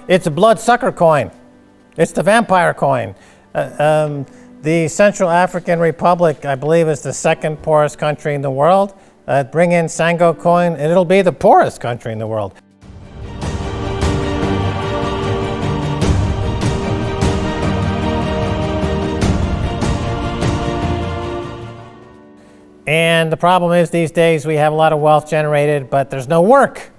It's a bloodsucker coin. It's the vampire coin. The Central African Republic, I believe, is the second poorest country in the world. Bring in Sango coin, and it'll be the poorest country in the world. And the problem is these days we have a lot of wealth generated, but there's no work,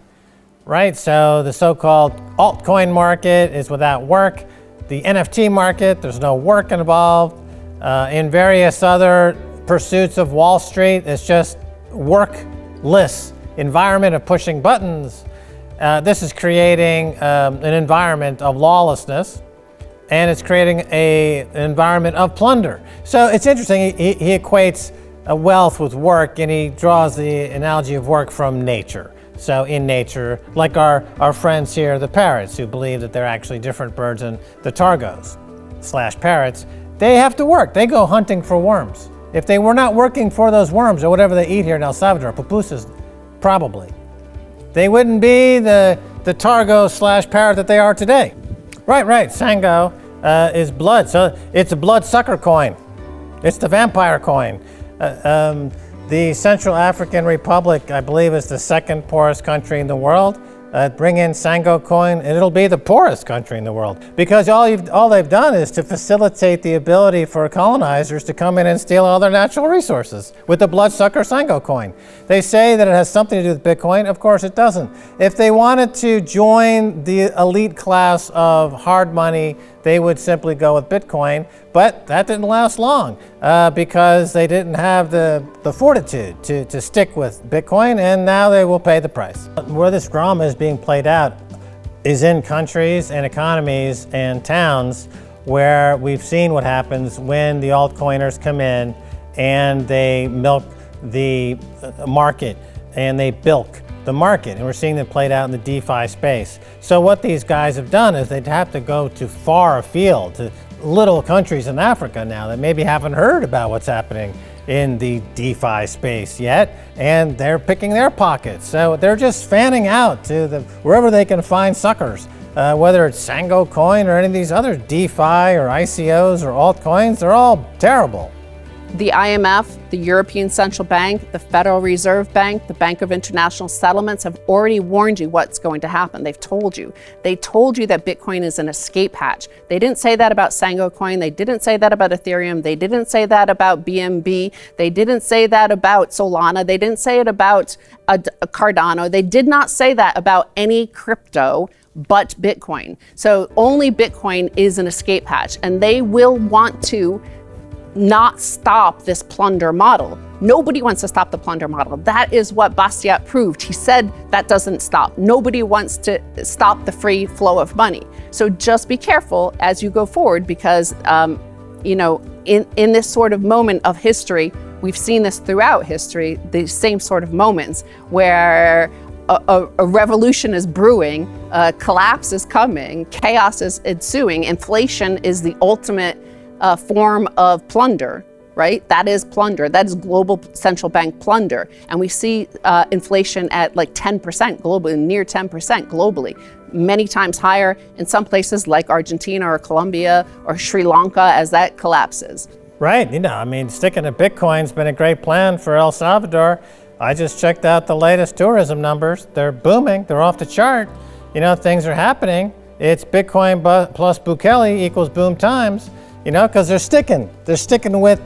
right? So the so-called altcoin market is without work. The NFT market, there's no work involved. In various other pursuits of Wall Street, it's just workless environment of pushing buttons. This is creating an environment of lawlessness, and it's creating an environment of plunder. So it's interesting, he equates wealth with work, and he draws the analogy of work from nature. So in nature, like our friends here, the parrots, who believe that they're actually different birds than the targos / parrots, they have to work. They go hunting for worms. If they were not working for those worms or whatever they eat here in El Salvador, pupusas, probably, they wouldn't be the targo / parrot that they are today. Right, Sango is blood, so it's a bloodsucker coin. It's the vampire coin. The Central African Republic, I believe, is the second poorest country in the world. Bring in Sango coin, and it'll be the poorest country in the world, because all they've done is to facilitate the ability for colonizers to come in and steal all their natural resources with the bloodsucker Sango coin. They say that it has something to do with Bitcoin. Of course it doesn't. If they wanted to join the elite class of hard money, they would simply go with Bitcoin, but that didn't last long because they didn't have the fortitude to stick with Bitcoin, and now they will pay the price. Where this drama is being played out is in countries and economies and towns where we've seen what happens when the altcoiners come in and they milk the market and they bilk the market, and we're seeing them played out in the DeFi space. So what these guys have done is they'd have to go to far afield, to little countries in Africa now that maybe haven't heard about what's happening in the DeFi space yet, and they're picking their pockets. So they're just fanning out to wherever they can find suckers, whether it's Sango coin or any of these other DeFi or ICOs or altcoins. They're all terrible. The IMF, the European Central Bank, the Federal Reserve Bank, the Bank of International Settlements have already warned you what's going to happen. They've told you. They told you that Bitcoin is an escape hatch. They didn't say that about Sango coin. They didn't say that about Ethereum. They didn't say that about BNB. They didn't say that about Solana. They didn't say it about Cardano. They did not say that about any crypto but Bitcoin. So only Bitcoin is an escape hatch, and they will want to not stop this plunder model. Nobody wants to stop the plunder model. That is what Bastiat proved. He said that doesn't stop. Nobody wants to stop the free flow of money. So just be careful as you go forward, because in this sort of moment of history, we've seen this throughout history, the same sort of moments where a revolution is brewing, collapse is coming, chaos is ensuing, inflation is the ultimate form of plunder, right? That is plunder. That is global central bank plunder. And we see inflation at like 10% globally, near 10% globally, many times higher in some places like Argentina or Colombia or Sri Lanka as that collapses. Right, sticking to Bitcoin's been a great plan for El Salvador. I just checked out the latest tourism numbers. They're booming, they're off the chart. Things are happening. It's Bitcoin plus Bukele equals boom times. Because they're sticking with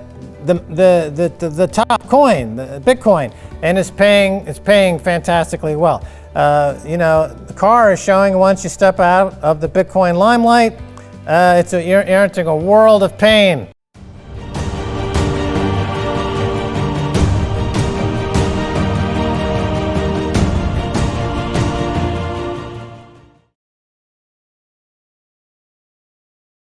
the top coin, the Bitcoin, and it's paying fantastically well. The car is showing once you step out of the Bitcoin limelight, you're entering a world of pain.